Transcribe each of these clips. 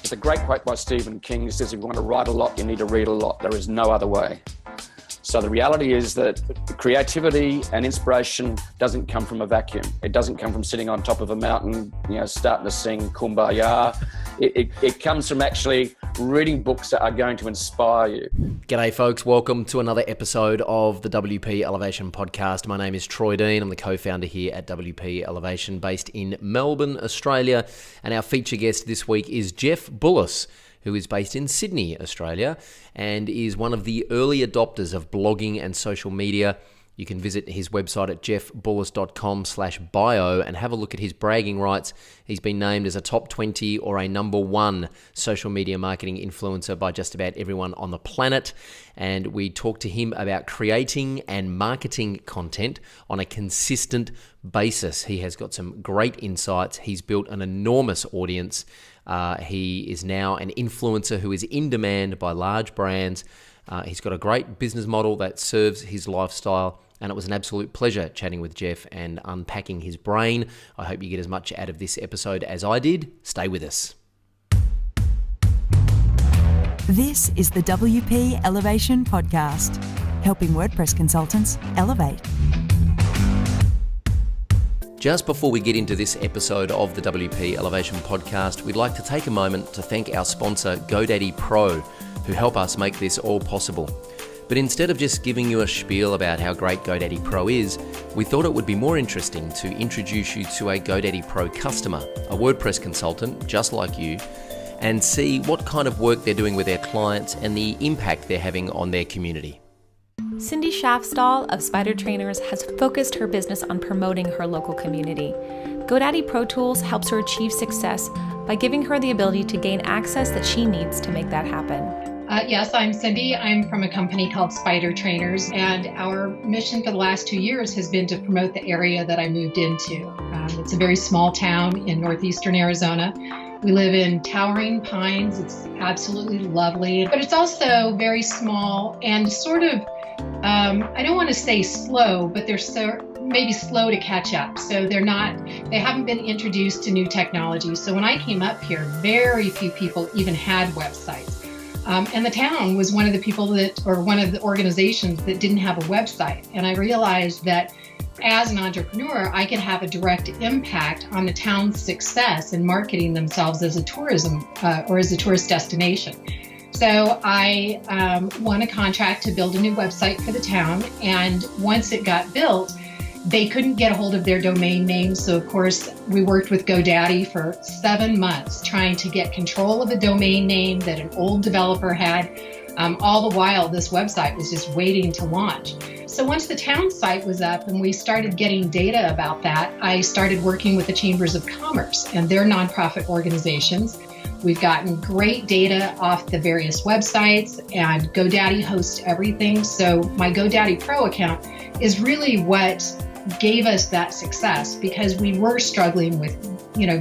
It's a great quote by Stephen King. He says, if you want to write a lot, you need to read a lot. There is no other way. So the reality is that creativity and inspiration doesn't come from a vacuum. It doesn't come from sitting on top of a mountain, starting to sing Kumbaya. It comes from actually reading books that are going to inspire you. G'day folks, welcome to another episode of the WP Elevation podcast. My name is Troy Dean. I'm the co-founder here at WP Elevation based in Melbourne, Australia. And our feature guest this week is Jeff Bullas, who is based in Sydney, Australia, and is one of the early adopters of blogging and social media. You can visit his website at jeffbullas.com/bio and have a look at his bragging rights. He's been named as a top 20 or a number 1 social media marketing influencer by just about everyone on the planet. And we talked to him about creating and marketing content on a consistent basis. He has got some great insights. He's built an enormous audience. He is now an influencer who is in demand by large brands. He's got a great business model that serves his lifestyle, and it was an absolute pleasure chatting with Jeff and unpacking his brain. I hope you get as much out of this episode as I did. Stay with us. This is the WP Elevation Podcast, helping WordPress consultants elevate. Just before we get into this episode of the WP Elevation Podcast, we'd like to take a moment to thank our sponsor, GoDaddy Pro, who help us make this all possible. But instead of just giving you a spiel about how great GoDaddy Pro is, we thought it would be more interesting to introduce you to a GoDaddy Pro customer, a WordPress consultant just like you, and see what kind of work they're doing with their clients and the impact they're having on their community. Cindy Schaffstall of Spider Trainers has focused her business on promoting her local community. GoDaddy Pro Tools helps her achieve success by giving her the ability to gain access that she needs to make that happen. Yes, I'm Cindy. I'm from a company called Spider Trainers, and our mission for the last 2 years has been to promote the area that I moved into. It's a very small town in northeastern Arizona. We live in towering pines. It's absolutely lovely, but it's also very small and sort of, I don't want to say slow, but they're maybe slow to catch up. So they haven't been introduced to new technology. So when I came up here, very few people even had websites. And the town was one of the organizations that didn't have a website. And I realized that as an entrepreneur, I could have a direct impact on the town's success in marketing themselves as a tourism or as a tourist destination. So I won a contract to build a new website for the town. And once it got built, they couldn't get a hold of their domain name. So of course, we worked with GoDaddy for 7 months trying to get control of a domain name that an old developer had. All the while, this website was just waiting to launch. So once the town site was up and we started getting data about that, I started working with the Chambers of Commerce and their nonprofit organizations. We've gotten great data off the various websites, and GoDaddy hosts everything. So my GoDaddy Pro account is really what gave us that success, because we were struggling with,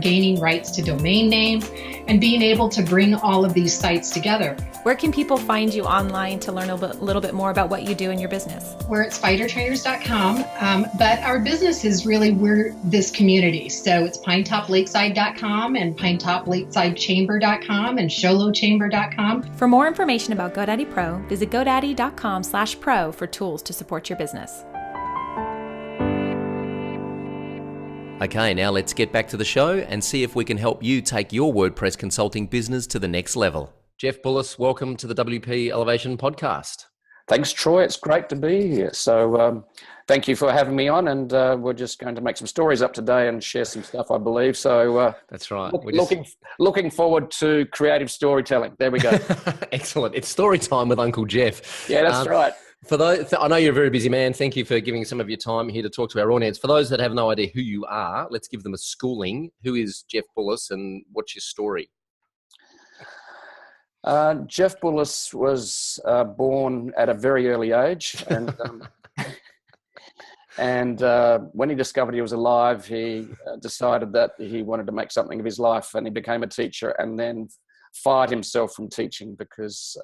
gaining rights to domain names and being able to bring all of these sites together. Where can people find you online to learn a little bit more about what you do in your business? We're at spidertrainers.com, but our business is we're this community. So it's pinetoplakeside.com and pinetoplakesideChamber.com and sholochamber.com. For more information about GoDaddy Pro, visit godaddy.com/pro for tools to support your business. Okay, now let's get back to the show and see if we can help you take your WordPress consulting business to the next level. Jeff Bullas, welcome to the WP Elevation Podcast. Thanks, Troy. It's great to be here. So thank you for having me on, and we're just going to make some stories up today and share some stuff, I believe. So that's right. Looking forward to creative storytelling. There we go. Excellent. It's story time with Uncle Jeff. Yeah, that's right. For those, I know you're a very busy man. Thank you for giving some of your time here to talk to our audience. For those that have no idea who you are, let's give them a schooling. Who is Jeff Bullas and what's your story? Jeff Bullas was born at a very early age, and when he discovered he was alive, he decided that he wanted to make something of his life, and he became a teacher and then fired himself from teaching because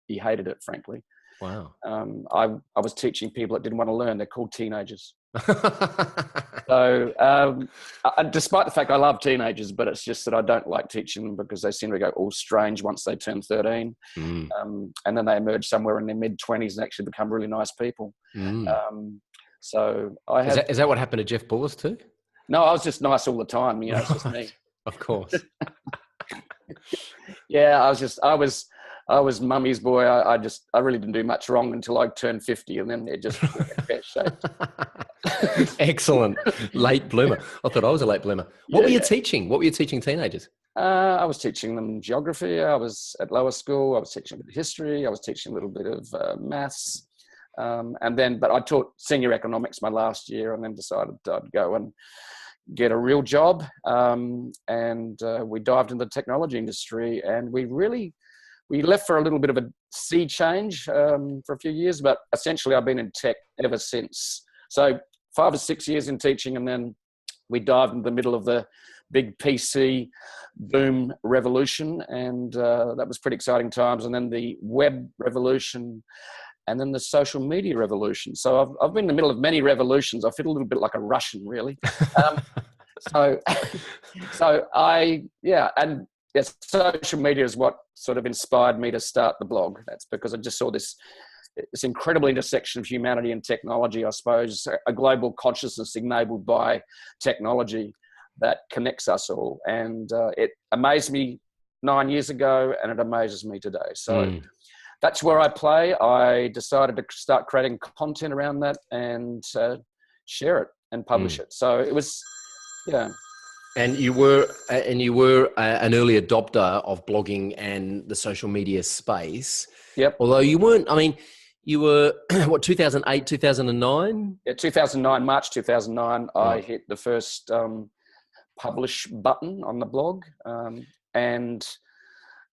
he hated it, frankly. Wow. I was teaching people that didn't want to learn. They're called teenagers. So, despite the fact I love teenagers, but it's just that I don't like teaching them because they seem to go all strange once they turn 13. And then they emerge somewhere in their mid-20s and actually become really nice people. So I have... Is that what happened to Jeff Bullas too? No, I was just nice all the time. You know, it's just me. Of course. Yeah, I was mummy's boy. I really didn't do much wrong until I turned 50, and then it just shaped. Excellent. Late bloomer. I thought I was a late bloomer. What were you teaching? What were you teaching teenagers? I was teaching them geography. I was at lower school. I was teaching a bit of history. I was teaching a little bit of maths. But I taught senior economics my last year, and then decided I'd go and get a real job. We dived into the technology industry, and we left for a little bit of a sea change for a few years, but essentially I've been in tech ever since. So 5 or 6 years in teaching, and then we dived into the middle of the big PC boom revolution, and that was pretty exciting times. And then the web revolution, and then the social media revolution. So I've been in the middle of many revolutions. I feel a little bit like a Russian, really. Social media is what sort of inspired me to start the blog. That's because I just saw this incredible intersection of humanity and technology, I suppose, a global consciousness enabled by technology that connects us all. And it amazed me 9 years ago, and it amazes me today. So that's where I play. I decided to start creating content around that and share it and publish it. So it was, And you were an early adopter of blogging and the social media space. Yep. Although you weren't, I mean, you were, 2008, 2009? Yeah, 2009, March 2009, I hit the first publish button on the blog.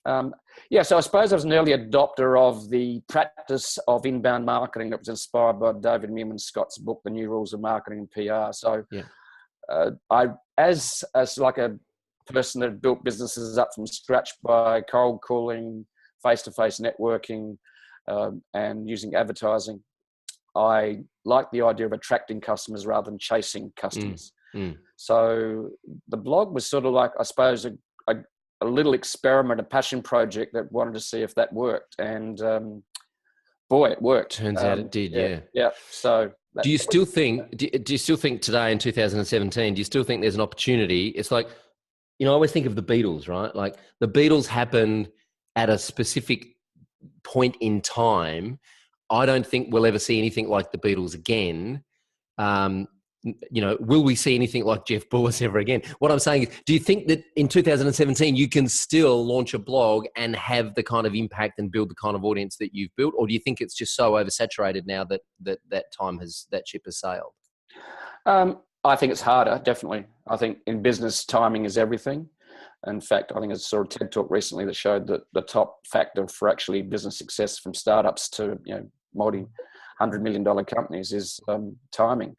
So I suppose I was an early adopter of the practice of inbound marketing that was inspired by David Meerman Scott's book, The New Rules of Marketing and PR. So I, as like a person that built businesses up from scratch by cold calling, face-to-face networking, and using advertising, I like the idea of attracting customers rather than chasing customers. So the blog was sort of like, I suppose, a little experiment, a passion project that wanted to see if that worked. And boy, it worked. Turns out it did, yeah. So do you still think today in 2017, do you still think there's an opportunity? It's like, I always think of the Beatles, right? Like the Beatles happened at a specific point in time. I don't think we'll ever see anything like the Beatles again. Will we see anything like Jeff Bullas ever again? What I'm saying is, do you think that in 2017 you can still launch a blog and have the kind of impact and build the kind of audience that you've built, or do you think it's just so oversaturated now that that ship has sailed? I think it's harder, definitely. I think in business, timing is everything. In fact, I think I saw a TED Talk recently that showed that the top factor for actually business success from startups to multi-$100 million companies is timing.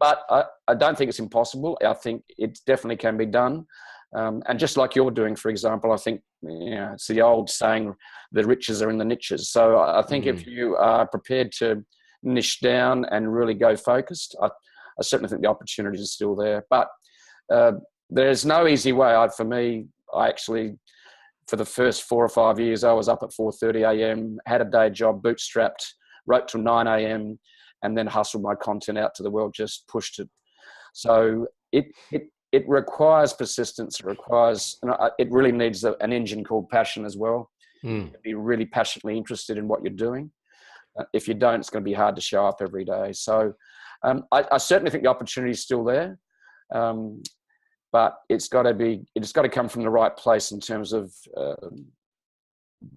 But I don't think it's impossible. I think it definitely can be done. And just like you're doing, for example, I think it's the old saying, the riches are in the niches. So I think if you are prepared to niche down and really go focused, I certainly think the opportunities are still there. But there's no easy way. For me, I actually, for the first 4 or 5 years, I was up at 4:30 a.m., had a day job, bootstrapped, wrote till 9 a.m., and then hustled my content out to the world, just pushed it. So it requires persistence. It really needs an engine called passion as well. Be really passionately interested in what you're doing. If you don't, it's going to be hard to show up every day. So I certainly think the opportunity is still there. But it's got to come from the right place in terms of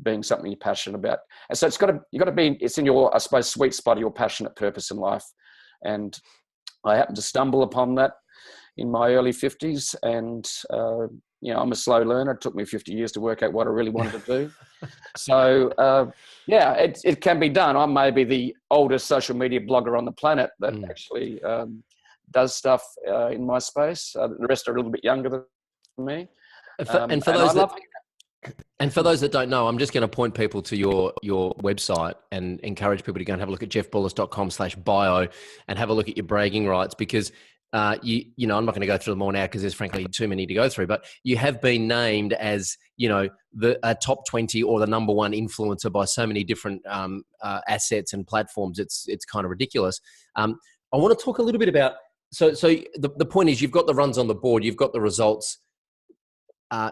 being something you're passionate about. And so it's in your, I suppose, sweet spot of your passionate purpose in life. And I happened to stumble upon that in my early 50s. And, I'm a slow learner. It took me 50 years to work out what I really wanted to do. So, it can be done. I'm maybe the oldest social media blogger on the planet that actually does stuff in my space. The rest are a little bit younger than me. And for those that don't know, I'm just going to point people to your website and encourage people to go and have a look at jeffbullas.com/bio and have a look at your bragging rights, because you know, I'm not going to go through them all now because there's frankly too many to go through, but you have been named as, you know, a top 20 or the number one influencer by so many different assets and platforms. It's kind of ridiculous. I want to talk a little bit about, so the point is, you've got the runs on the board, you've got the results.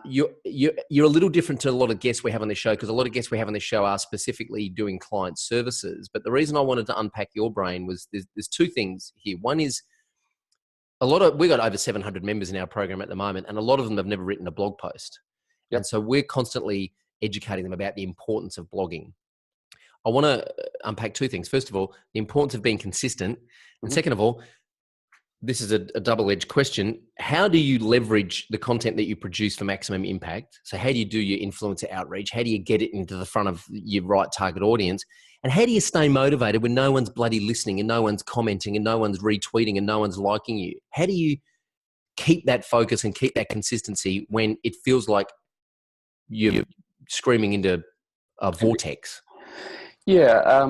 You're a little different to a lot of guests we have on this show, because a lot of guests we have on this show are specifically doing client services. But the reason I wanted to unpack your brain was there's two things here. One is, we've got over 700 members in our program at the moment, and a lot of them have never written a blog post. Yep. And so we're constantly educating them about the importance of blogging. I want to unpack two things. First of all, the importance of being consistent. And second of all, this is a double-edged question. How do you leverage the content that you produce for maximum impact? So how do you do your influencer outreach? How do you get it into the front of your right target audience? And how do you stay motivated when no one's bloody listening and no one's commenting and no one's retweeting and no one's liking you? How do you keep that focus and keep that consistency when it feels like you're screaming into a vortex? Yeah,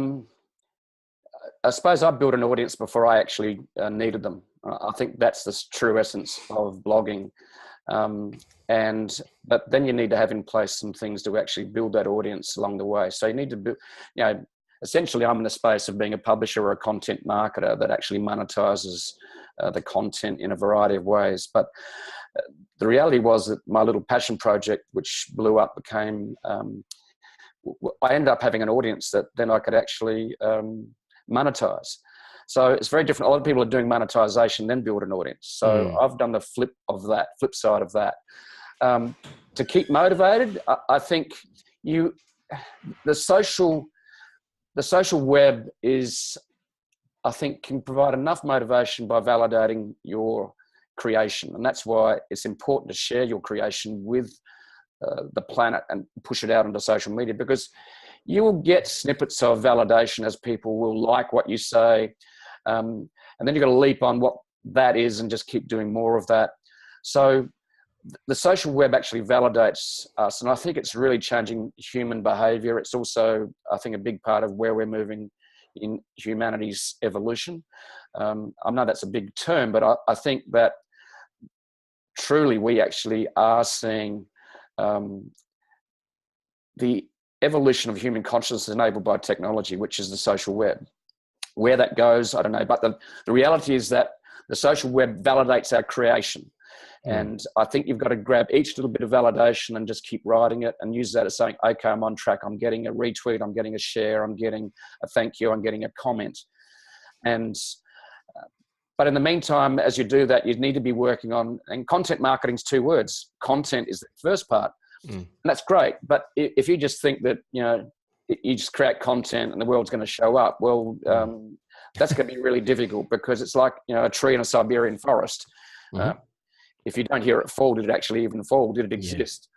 I suppose I built an audience before I actually needed them. I think that's the true essence of blogging. But then you need to have in place some things to actually build that audience along the way. So you need to build, you know, essentially I'm in the space of being a publisher or a content marketer that actually monetizes the content in a variety of ways. But the reality was that my little passion project, which blew up, became, I ended up having an audience that then I could actually monetize. So it's very different. A lot of people are doing monetization, then build an audience. So I've done the flip side of that. To keep motivated, I think the social web is, I think, can provide enough motivation by validating your creation. And that's why it's important to share your creation with the planet and push it out onto social media, because you will get snippets of validation as people will like what you say. And then you've got to leap on what that is and just keep doing more of that. So the social web actually validates us. And I think it's really changing human behavior. It's also, I think, a big part of where we're moving in humanity's evolution. I know that's a big term, but I think that truly we actually are seeing the evolution of human consciousness enabled by technology, which is the social web. Where that goes, I don't know. But the reality is that the social web validates our creation. And I think you've got to grab each little bit of validation and just keep writing it and use that as saying, okay, I'm on track. I'm getting a retweet. I'm getting a share. I'm getting a thank you. I'm getting a comment. But in the meantime, as you do that, you need to be working on, and content marketing is 2 words. Content is the first part. And that's great. But if you just think that, you know, you just create content and the world's going to show up, well, that's going to be really difficult, because it's like, you know, a tree in a Siberian forest. If you don't hear it fall, did it actually even fall? Did it exist?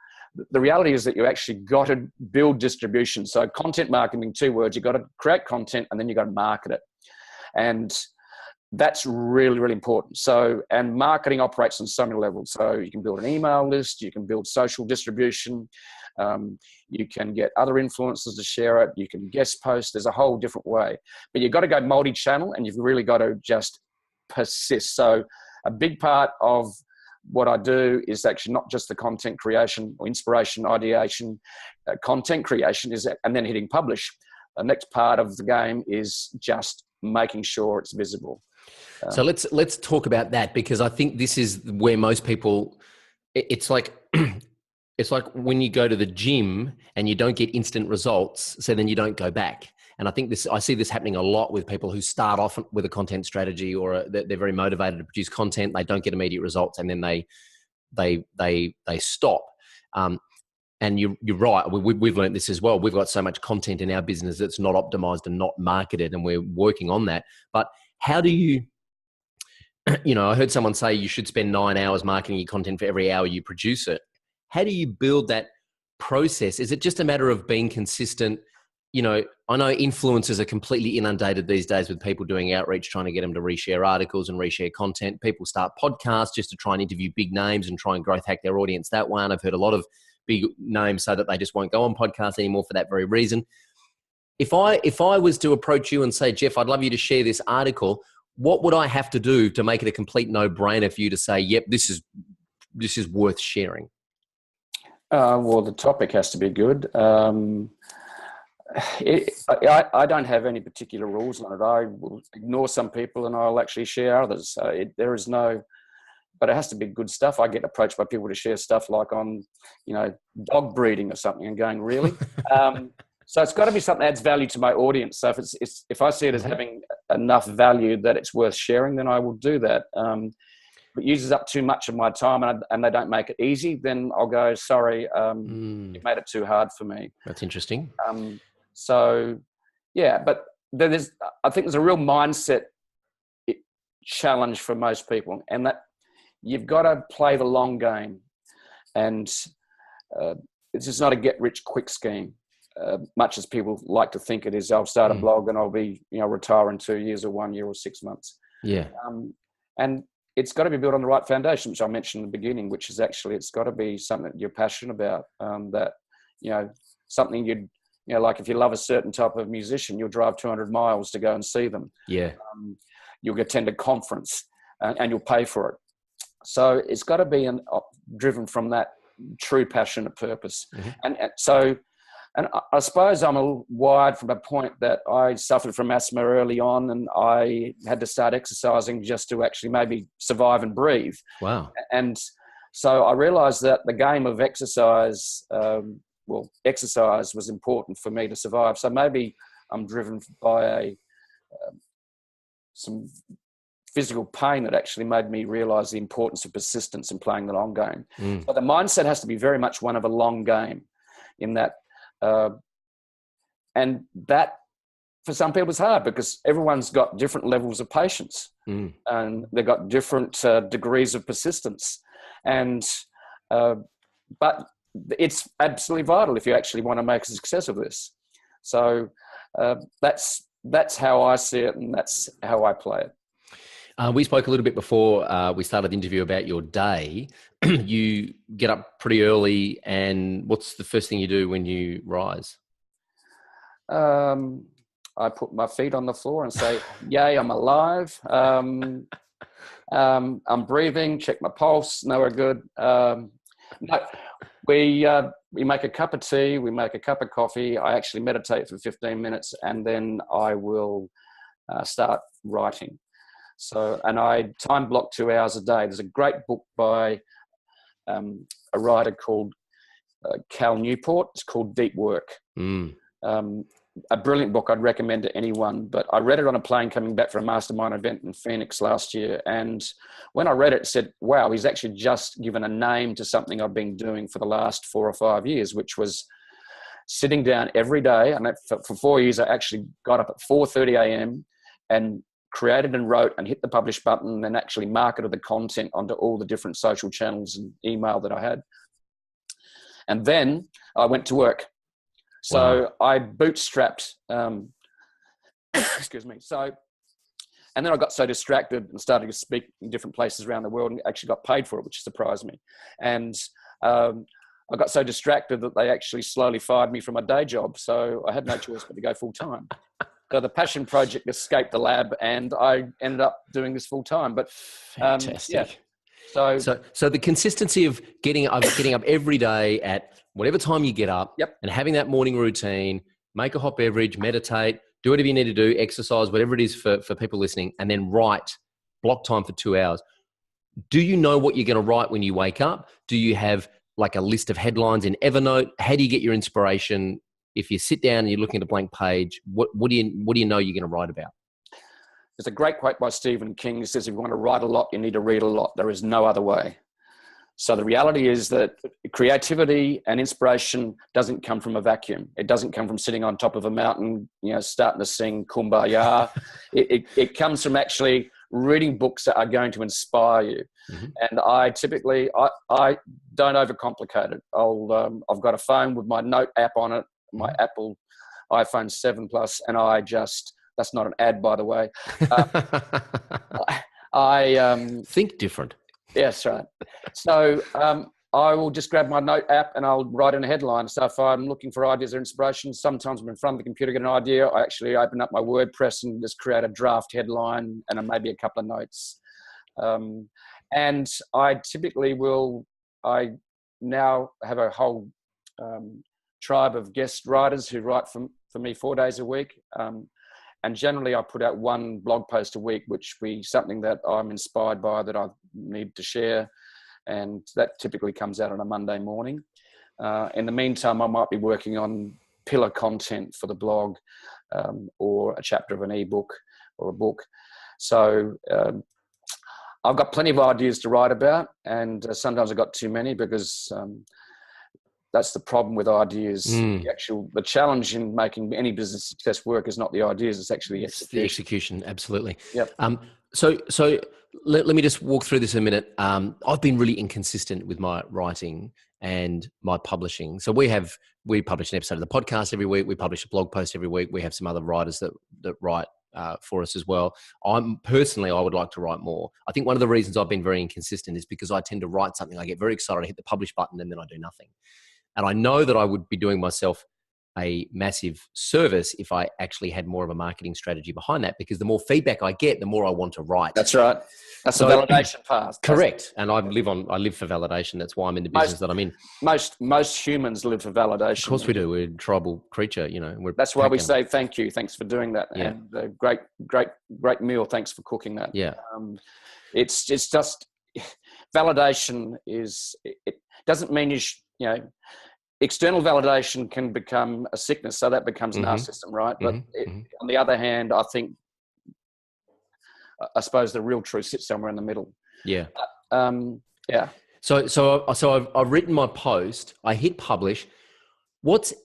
The reality is that you actually got to build distribution. So content marketing, 2 words, you've got to create content and then you've got to market it. And that's really, really important. So, and marketing operates on so many levels. So you can build an email list, you can build social distribution, you can get other influencers to share it, you can guest post. There's a whole different way. But you've got to go multi-channel, and you've really got to just persist. So a big part of what I do is actually not just the content creation or inspiration, ideation, content creation is, and then hitting publish. The next part of the game is just making sure it's visible. So let's talk about that, because I think this is where most people, it's like when you go to the gym and you don't get instant results, so then you don't go back. And I think I see this happening a lot with people who start off with a content strategy, or they're very motivated to produce content. They don't get immediate results, and then they stop. And you're right. We've learned this as well. We've got so much content in our business that's not optimized and not marketed, and we're working on that. But how do you, I heard someone say you should spend 9 hours marketing your content for every hour you produce it. How do you build that process? Is it just a matter of being consistent? I know influencers are completely inundated these days with people doing outreach, trying to get them to reshare articles and reshare content. People start podcasts just to try and interview big names and try and growth hack their audience that way. And I've heard a lot of big names so that they just won't go on podcasts anymore for that very reason. If I was to approach you and say, Jeff, I'd love you to share this article, what would I have to do to make it a complete no-brainer for you to say, yep, this is worth sharing? Well, the topic has to be good. I don't have any particular rules on it. I will ignore some people and I'll actually share others. There is no, but it has to be good stuff. I get approached by people to share stuff like on, dog breeding or something, and going, really? So it's got to be something that adds value to my audience. So if I see it as having enough value that it's worth sharing, then I will do that. If it uses up too much of my time and they don't make it easy, then I'll go, sorry, you've made it too hard for me. That's interesting. So, yeah, but I think there's a real mindset challenge for most people, and that you've got to play the long game. And it's just not a get-rich-quick scheme. Much as people like to think it is. I'll start a blog and I'll be, retire in 2 years or 1 year or 6 months. Yeah. And it's got to be built on the right foundation, which I mentioned in the beginning, which is actually, it's got to be something that you're passionate about. Something you'd, like if you love a certain type of musician, you'll drive 200 miles to go and see them. Yeah. You'll attend a conference and you'll pay for it. So it's got to be driven from that true passionate purpose. Mm-hmm. And I suppose I'm a little wired from a point that I suffered from asthma early on, and I had to start exercising just to actually maybe survive and breathe. Wow. And so I realized that the game of exercise, exercise was important for me to survive. So maybe I'm driven by some physical pain that actually made me realize the importance of persistence in playing the long game. But the mindset has to be very much one of a long game, in that, and that for some people is hard because everyone's got different levels of patience and they've got different degrees of persistence. And, but it's absolutely vital if you actually want to make a success of this. So that's how I see it, and that's how I play it. We spoke a little bit before we started the interview about your day. You get up pretty early, and what's the first thing you do when you rise? I put my feet on the floor and say, yay, I'm alive. I'm breathing, check my pulse. No, we're good. We make a cup of tea, we make a cup of coffee. I actually meditate for 15 minutes, and then I will start writing. So, and I time block 2 hours a day. There's a great book by a writer called Cal Newport. It's called Deep Work. A brilliant book I'd recommend to anyone, but I read it on a plane coming back from a mastermind event in Phoenix last year. And when I read it, it said, wow, he's actually just given a name to something I've been doing for the last 4 or 5 years, which was sitting down every day. And for 4 years, I actually got up at 4:30 a.m. and created and wrote and hit the publish button, and then actually marketed the content onto all the different social channels and email that I had. And then I went to work. So wow. I bootstrapped, excuse me. So, and then I got so distracted and started to speak in different places around the world and actually got paid for it, which surprised me. And I got so distracted that they actually slowly fired me from my day job. So I had no choice but to go full time. So the passion project escaped the lab, and I ended up doing this full time. But fantastic. Yeah. So the consistency of getting up every day at whatever time you get up, yep. and having that morning routine, make a hot beverage, meditate, do whatever you need to do, exercise, whatever it is for people listening, and then write, block time for 2 hours. Do you know what you're going to write when you wake up? Do you have like a list of headlines in Evernote? How do you get your inspiration? If you sit down and you're looking at a blank page, what do you know you're going to write about? There's a great quote by Stephen King that says, if you want to write a lot, you need to read a lot. There is no other way. So the reality is that creativity and inspiration doesn't come from a vacuum. It doesn't come from sitting on top of a mountain, starting to sing Kumbaya. It comes from actually reading books that are going to inspire you. Mm-hmm. And I typically, I don't overcomplicate it. I've got a phone with my note app on it, my Apple iPhone 7 Plus, and that's not an ad, by the way. I think different. Yes, right. So I will just grab my note app and I'll write in a headline. So if I'm looking for ideas or inspiration, sometimes I'm in front of the computer, get an idea. I actually open up my WordPress and just create a draft headline and maybe a couple of notes. And I typically I now have a whole tribe of guest writers who write for me 4 days a week. And generally I put out one blog post a week, which be something that I'm inspired by that I need to share. And that typically comes out on a Monday morning. In the meantime, I might be working on pillar content for the blog, or a chapter of an ebook or a book. So I've got plenty of ideas to write about, and sometimes I've got too many because that's the problem with ideas. The challenge in making any business success work is not the ideas; it's actually the execution. Absolutely. Yep. So let me just walk through this a minute. I've been really inconsistent with my writing and my publishing. So we publish an episode of the podcast every week. We publish a blog post every week. We have some other writers that write for us as well. I would like to write more. I think one of the reasons I've been very inconsistent is because I tend to write something, I get very excited, I hit the publish button, and then I do nothing. And I know that I would be doing myself a massive service if I actually had more of a marketing strategy behind that, because the more feedback I get, the more I want to write. That's right. That's the validation part. Correct. And I live for validation. That's why I'm in the business that I'm in. Most humans live for validation. Of course we do. We're a tribal creature, That's why we say thank you. Thanks for doing that. Yeah. And great meal. Thanks for cooking that. Yeah. It's just validation it doesn't mean external validation can become a sickness, so that becomes narcissism, right? But on the other hand, I suppose the real truth sits somewhere in the middle. Yeah. Yeah. So I've written my post. I hit publish.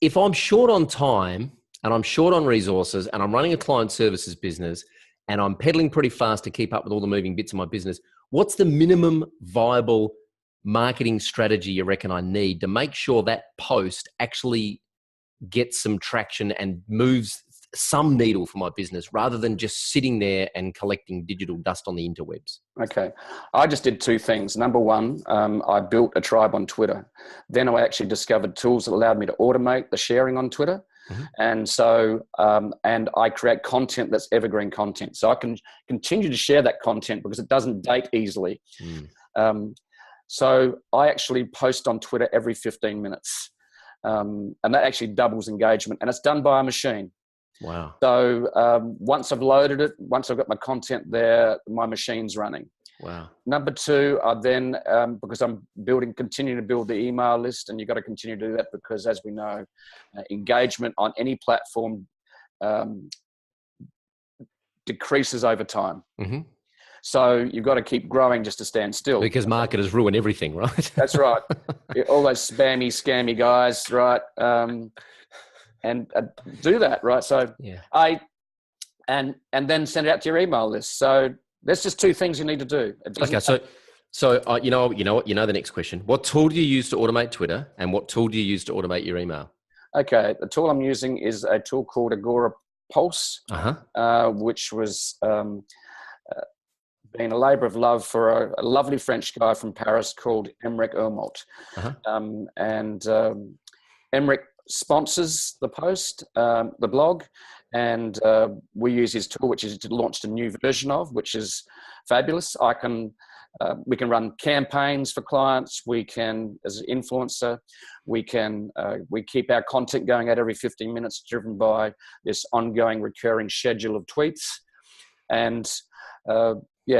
If I'm short on time and I'm short on resources and I'm running a client services business and I'm pedaling pretty fast to keep up with all the moving bits of my business, what's the minimum viable marketing strategy you reckon I need to make sure that post actually gets some traction and moves some needle for my business rather than just sitting there and collecting digital dust on the interwebs? Okay. I just did two things. Number one, I built a tribe on Twitter. Then I actually discovered tools that allowed me to automate the sharing on Twitter. And so, and I create content that's evergreen content. So I can continue to share that content because it doesn't date easily. So I actually post on Twitter every 15 minutes. And that actually doubles engagement, and it's done by a machine. Wow. So once I've loaded it, once I've got my content there, my machine's running. Wow. Number two, I then, because I'm continuing to build the email list, and you've got to continue to do that because, as we know, engagement on any platform decreases over time. So you've got to keep growing just to stand still. Because marketers ruin everything, right? That's right. All those spammy, scammy guys, right? And do that, right? So yeah. And then send it out to your email list. So there's just two things you need to do. Okay, so you know the next question. What tool do you use to automate Twitter, and what tool do you use to automate your email? Okay, the tool I'm using is a tool called Agora Pulse, which was been a labour of love for a lovely French guy from Paris called Emmerich Ermolt. Emmerich sponsors the post, the blog, and we use his tool, which is launched a new version of, which is fabulous. We can run campaigns for clients. We can, as an influencer, we keep our content going out every 15 minutes, driven by this ongoing recurring schedule of tweets. And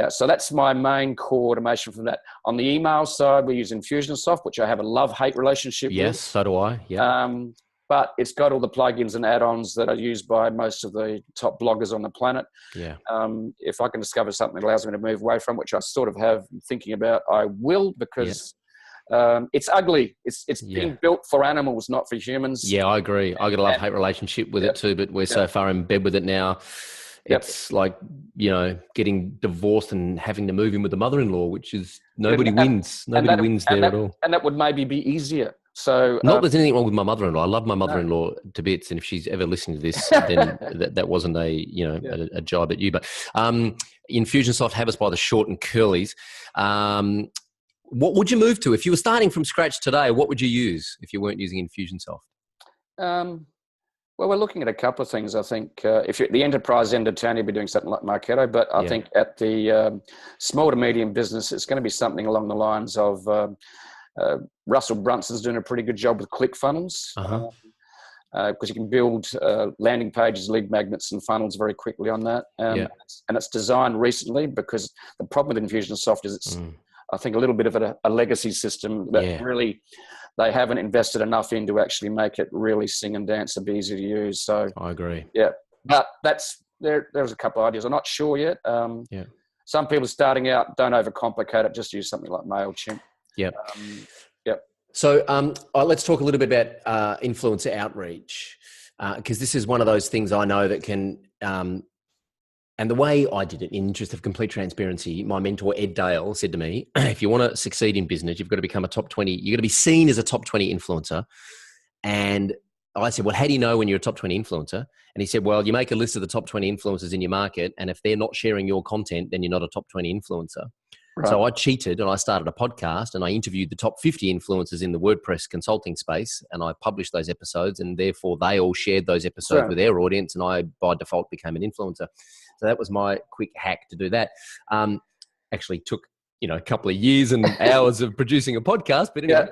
so that's my main core automation from that. On the email side, we use Infusionsoft, which I have a love-hate relationship with. Yes, so do I. Yeah. But it's got all the plugins and add-ons that are used by most of the top bloggers on the planet. Yeah. If I can discover something that allows me to move away from, which I sort of have thinking about, I will, because it's ugly. It's being built for animals, not for humans. Yeah, I agree. I got a love-hate relationship with it too, but we're so far in bed with it now. It's like, getting divorced and having to move in with the mother-in-law, which is nobody wins. Nobody wins there at all. And that would maybe be easier. So not there's anything wrong with my mother-in-law. I love my mother-in-law to bits, and if she's ever listening to this, then that wasn't a jibe at you. But Infusionsoft, have us by the short and curlies. what would you move to? If you were starting from scratch today, what would you use if you weren't using Infusionsoft? Well, we're looking at a couple of things. I think if you're at the enterprise end of town, you'll be doing something like Marketo. But I think at the small to medium business, it's going to be something along the lines of Russell Brunson's doing a pretty good job with ClickFunnels. Because you can build landing pages, lead magnets, and funnels very quickly on that. And it's designed recently, because the problem with Infusionsoft is it's, I think, a little bit of a legacy system that really they haven't invested enough in to actually make it really sing and dance and be easy to use. So I agree. Yeah, but there's a couple of ideas. I'm not sure yet. Some people starting out, don't overcomplicate it. Just use something like MailChimp. So let's talk a little bit about influencer outreach, because this is one of those things I know that can, and the way I did it, in interest of complete transparency, my mentor, Ed Dale, said to me, if you want to succeed in business, you've got to become a top 20, you've got to be seen as a top 20 influencer. And I said, well, how do you know when you're a top 20 influencer? And he said, well, you make a list of the top 20 influencers in your market, and if they're not sharing your content, then you're not a top 20 influencer. Right. So I cheated and I started a podcast and I interviewed the top 50 influencers in the WordPress consulting space, and I published those episodes, and therefore they all shared those episodes with their audience, and I by default became an influencer. So that was my quick hack to do that. Actually took, a couple of years and hours of producing a podcast, but anyway,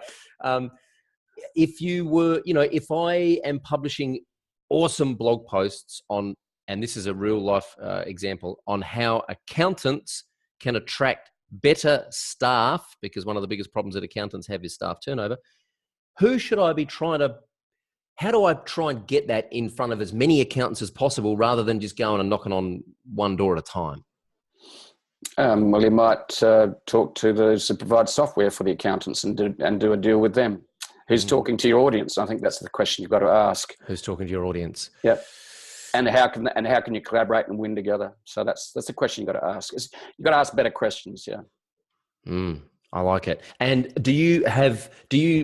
if you were, if I am publishing awesome blog posts on, and this is a real life example, on how accountants can attract better staff, because one of the biggest problems that accountants have is staff turnover. How do I try and get that in front of as many accountants as possible, rather than just going and knocking on one door at a time? Well, you might talk to those who provide software for the accountants and do a deal with them. Who's talking to your audience? I think that's the question you've got to ask. Who's talking to your audience? Yeah. And how can you collaborate and win together? So that's the question you've got to ask. You've got to ask better questions. Yeah. I like it. And do you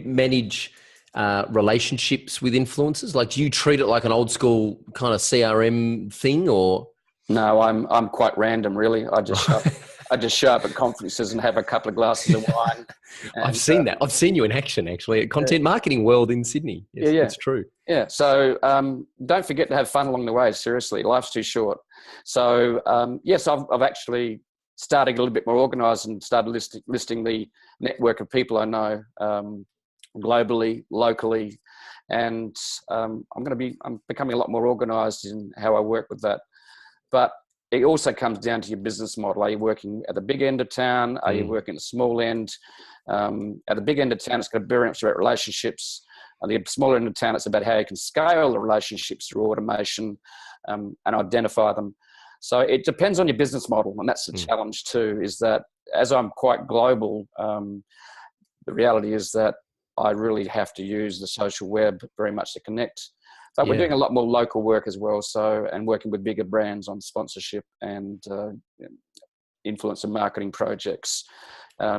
manage relationships with influencers? Like, do you treat it like an old school kind of CRM thing, or? No, I'm quite random, really. I just show up at conferences and have a couple of glasses of wine. I've seen that. I've seen you in action, actually, at Content Marketing World in Sydney. Yes, yeah, it's true. Yeah. So don't forget to have fun along the way. Seriously, life's too short. So yes, I've actually started a little bit more organised and started listing the network of people I know globally, locally, and I'm becoming a lot more organised in how I work with that. But it also comes down to your business model. Are you working at the big end of town? Are you working at the small end? At the big end of town, it's got to be very much about relationships. At the smaller end of town, it's about how you can scale the relationships through automation and identify them. So it depends on your business model, and that's the challenge too, is that as I'm quite global, the reality is that I really have to use the social web very much to connect. But we're doing a lot more local work as well, and working with bigger brands on sponsorship and influencer marketing projects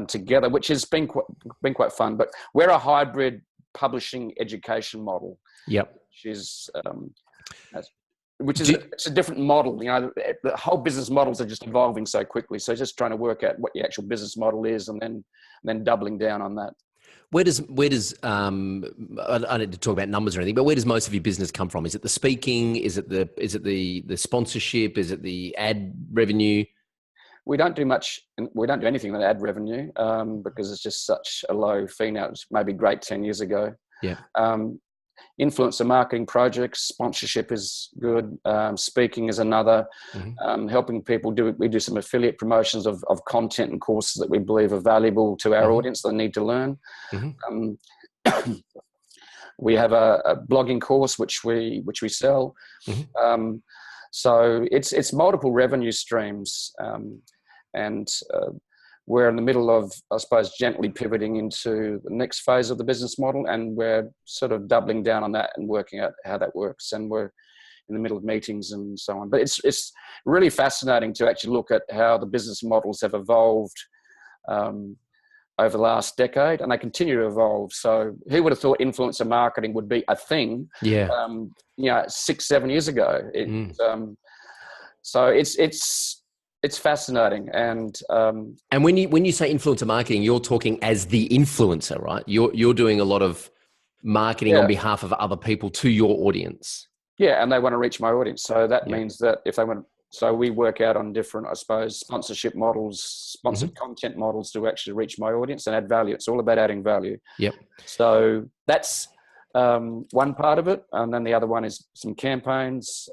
together, which has been quite fun. But we're a hybrid publishing education model. Yep. Which is it's a different model. The whole business models are just evolving so quickly. So just trying to work out what your actual business model is, and then doubling down on that. Where does I don't need to talk about numbers or anything, but where does most of your business come from? Is it the speaking? Is it the sponsorship? Is it the ad revenue? We don't do much. We don't do anything with ad revenue because it's just such a low fee now. It's maybe great 10 years ago. Yeah. Influencer marketing projects, sponsorship is good. Speaking is another. Helping people we do some affiliate promotions of content and courses that we believe are valuable to our audience that need to learn. We have a blogging course which we sell. So it's multiple revenue streams, and we're in the middle of, I suppose, gently pivoting into the next phase of the business model, and we're sort of doubling down on that and working out how that works. And we're in the middle of meetings and so on. But it's really fascinating to actually look at how the business models have evolved over the last decade, and they continue to evolve. So who would have thought influencer marketing would be a thing? 6-7 years ago? So it's It's fascinating. And when you say influencer marketing, you're talking as the influencer, right? You're doing a lot of marketing on behalf of other people to your audience. Yeah, and they want to reach my audience. So that means that if they want, so we work out on different, I suppose, sponsorship models, sponsored content models to actually reach my audience and add value. It's all about adding value. Yep. So that's one part of it. And then the other one is some campaigns.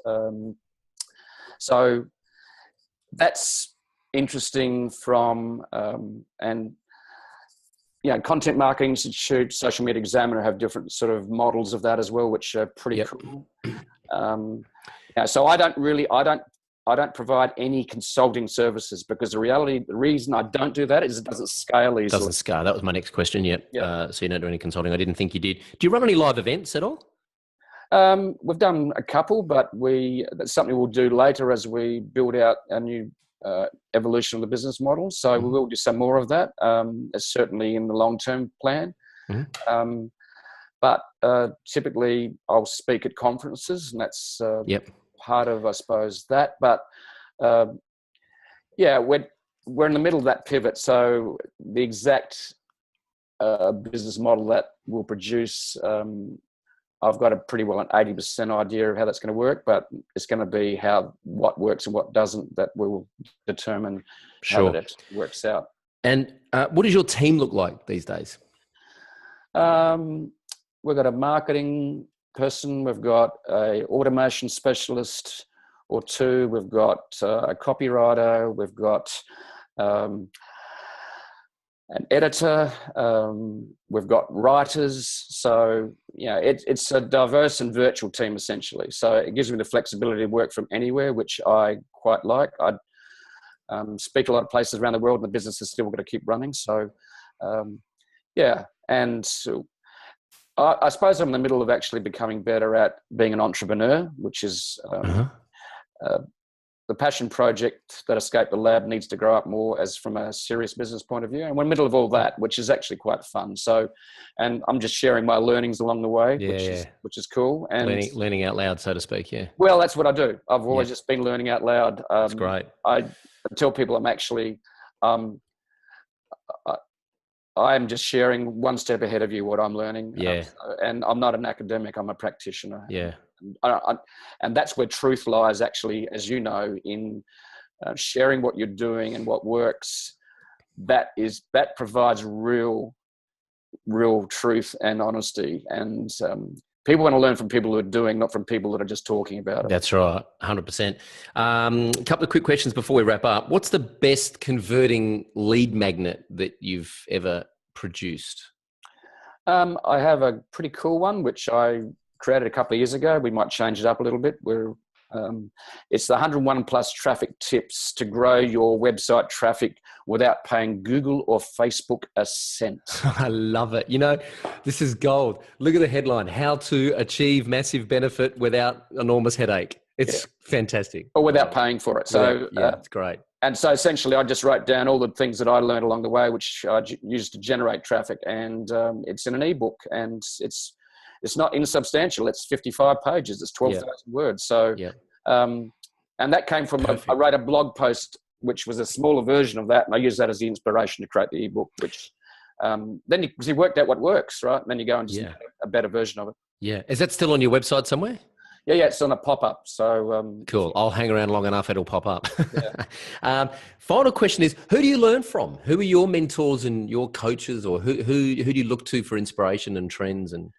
So that's interesting from, and Content Marketing Institute, Social Media Examiner have different sort of models of that as well, which are pretty cool. So I don't provide any consulting services, because the reason I don't do that is it doesn't scale easily. Doesn't scale. That was my next question. So you don't do any consulting. I didn't think you did. Do you run any live events at all? We've done a couple, but that's something we'll do later as we build out a new evolution of the business model. So we will do some more of that. It's certainly in the long-term plan. But typically I'll speak at conferences, and that's part of, I suppose, that. But we're in the middle of that pivot. So the exact business model that will produce, I've got a pretty well an 80% idea of how that's going to work, but it's going to be what works and what doesn't that will determine how that works out. And what does your team look like these days? We've got a marketing person. We've got a automation specialist or two. We've got a copywriter. We've got an editor. We've got writers. So, it's a diverse and virtual team essentially. So it gives me the flexibility to work from anywhere, which I quite like. I speak a lot of places around the world, and the business is still going to keep running. So, and so I suppose I'm in the middle of actually becoming better at being an entrepreneur, which is the passion project that escaped the lab needs to grow up more as from a serious business point of view. And we're in the middle of all that, which is actually quite fun. So, and I'm just sharing my learnings along the way, which is cool. And learning out loud, so to speak. Yeah. Well, that's what I do. I've always just been learning out loud. That's great. I tell people I'm actually, I'm just sharing one step ahead of you what I'm learning. And I'm not an academic. I'm a practitioner. Yeah. And that's where truth lies, actually, as you know, in sharing what you're doing and what works. That provides real truth and honesty. And people want to learn from people who are doing, not from people that are just talking about it. That's right, 100%. A couple of quick questions before we wrap up. What's the best converting lead magnet that you've ever produced? I have a pretty cool one, which I created a couple of years ago. We might change it up a little bit. It's the 101 plus traffic tips to grow your website traffic without paying Google or Facebook a cent. I love it. This is gold. Look at the headline: How to achieve massive benefit without enormous headache. It's fantastic. Or without paying for it. So it's great. And so essentially I just wrote down all the things that I learned along the way, which I used to generate traffic. And it's in an ebook, and it's not insubstantial. It's 55 pages. It's 12,000 words. So, and that came from, I wrote a blog post, which was a smaller version of that. And I used that as the inspiration to create the ebook, which then you worked out what works, right? And then you go and just make a better version of it. Yeah. Is that still on your website somewhere? Yeah, it's on a pop-up. So cool. I'll hang around long enough, it'll pop up. Final question is: who do you learn from? Who are your mentors and your coaches, or who do you look to for inspiration and trends? And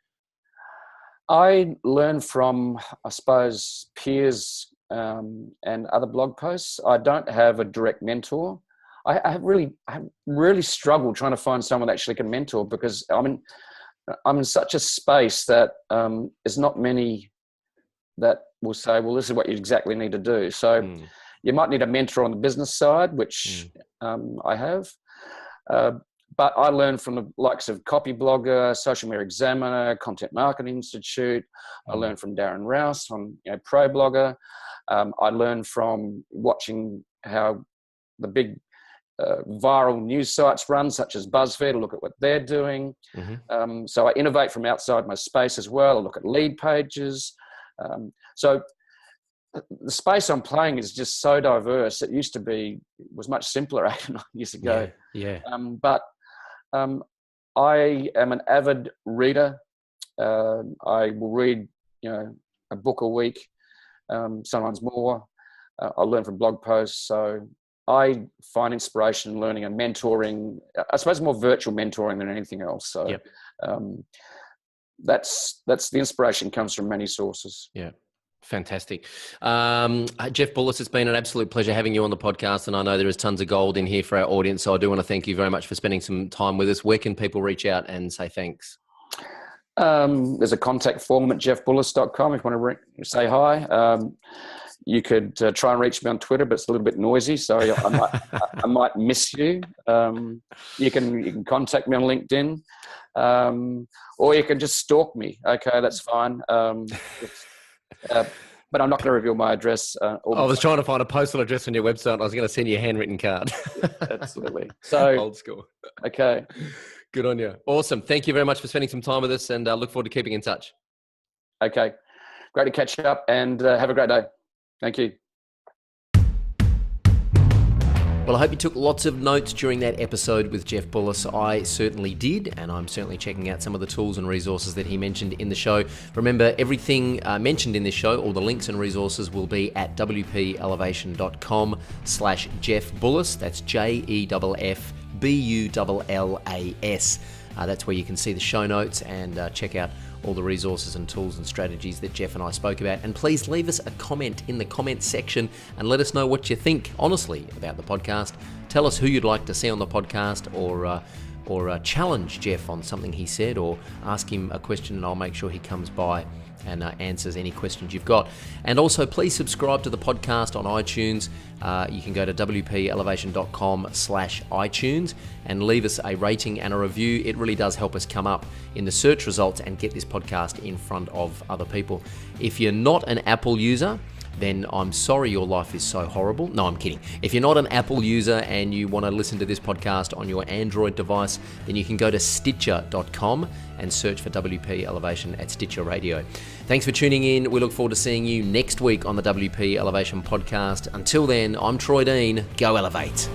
I learn from, I suppose, peers and other blog posts. I don't have a direct mentor. I have really struggled trying to find someone that actually can mentor, because I'm in such a space that there's not many that will say, well, this is what you exactly need to do. So you might need a mentor on the business side, which I have. But I learned from the likes of Copy Blogger, Social Media Examiner, Content Marketing Institute. I learned from Darren Rouse on Pro Blogger. I learned from watching how the big viral news sites run, such as BuzzFeed, to look at what they're doing. So I innovate from outside my space as well. I look at lead pages. So the space I'm playing is just so diverse. It was much simpler 8 or 9 years ago. Yeah. But I am an avid reader. I will read, a book a week, sometimes more. I learn from blog posts. So I find inspiration in learning and mentoring, I suppose more virtual mentoring than anything else. So that's the inspiration comes from many sources. Yeah. Fantastic. Jeff Bullas, it's been an absolute pleasure having you on the podcast, and I know there is tons of gold in here for our audience, so I do want to thank you very much for spending some time with us. Where can people reach out and say thanks? There's a contact form at jeffbullas.com if you want to say hi. You could try and reach me on Twitter, but it's a little bit noisy, so I might miss you. You can contact me on LinkedIn, or you can just stalk me. Okay, that's fine. But I'm not going to reveal my address. I was trying to find a postal address on your website. I was going to send you a handwritten card. Absolutely. So old school. Okay. Good on you. Awesome. Thank you very much for spending some time with us, and look forward to keeping in touch. Okay. Great to catch up, and have a great day. Thank you. Well, I hope you took lots of notes during that episode with Jeff Bullas. I certainly did, and I'm certainly checking out some of the tools and resources that he mentioned in the show. Remember, everything mentioned in this show, all the links and resources will be at wpelevation.com/Jeff Bullas. That's JEFFBULLAS. That's where you can see the show notes and check out all the resources and tools and strategies that Jeff and I spoke about. And please leave us a comment in the comments section and let us know what you think, honestly, about the podcast. Tell us who you'd like to see on the podcast, or challenge Jeff on something he said, or ask him a question and I'll make sure he comes by and answers any questions you've got. And also, please subscribe to the podcast on iTunes. You can go to wpelevation.com/iTunes and leave us a rating and a review. It really does help us come up in the search results and get this podcast in front of other people. If you're not an Apple user, then I'm sorry your life is so horrible. No, I'm kidding. If you're not an Apple user and you want to listen to this podcast on your Android device, then you can go to Stitcher.com and search for WP Elevation at Stitcher Radio. Thanks for tuning in. We look forward to seeing you next week on the WP Elevation podcast. Until then, I'm Troy Dean. Go Elevate.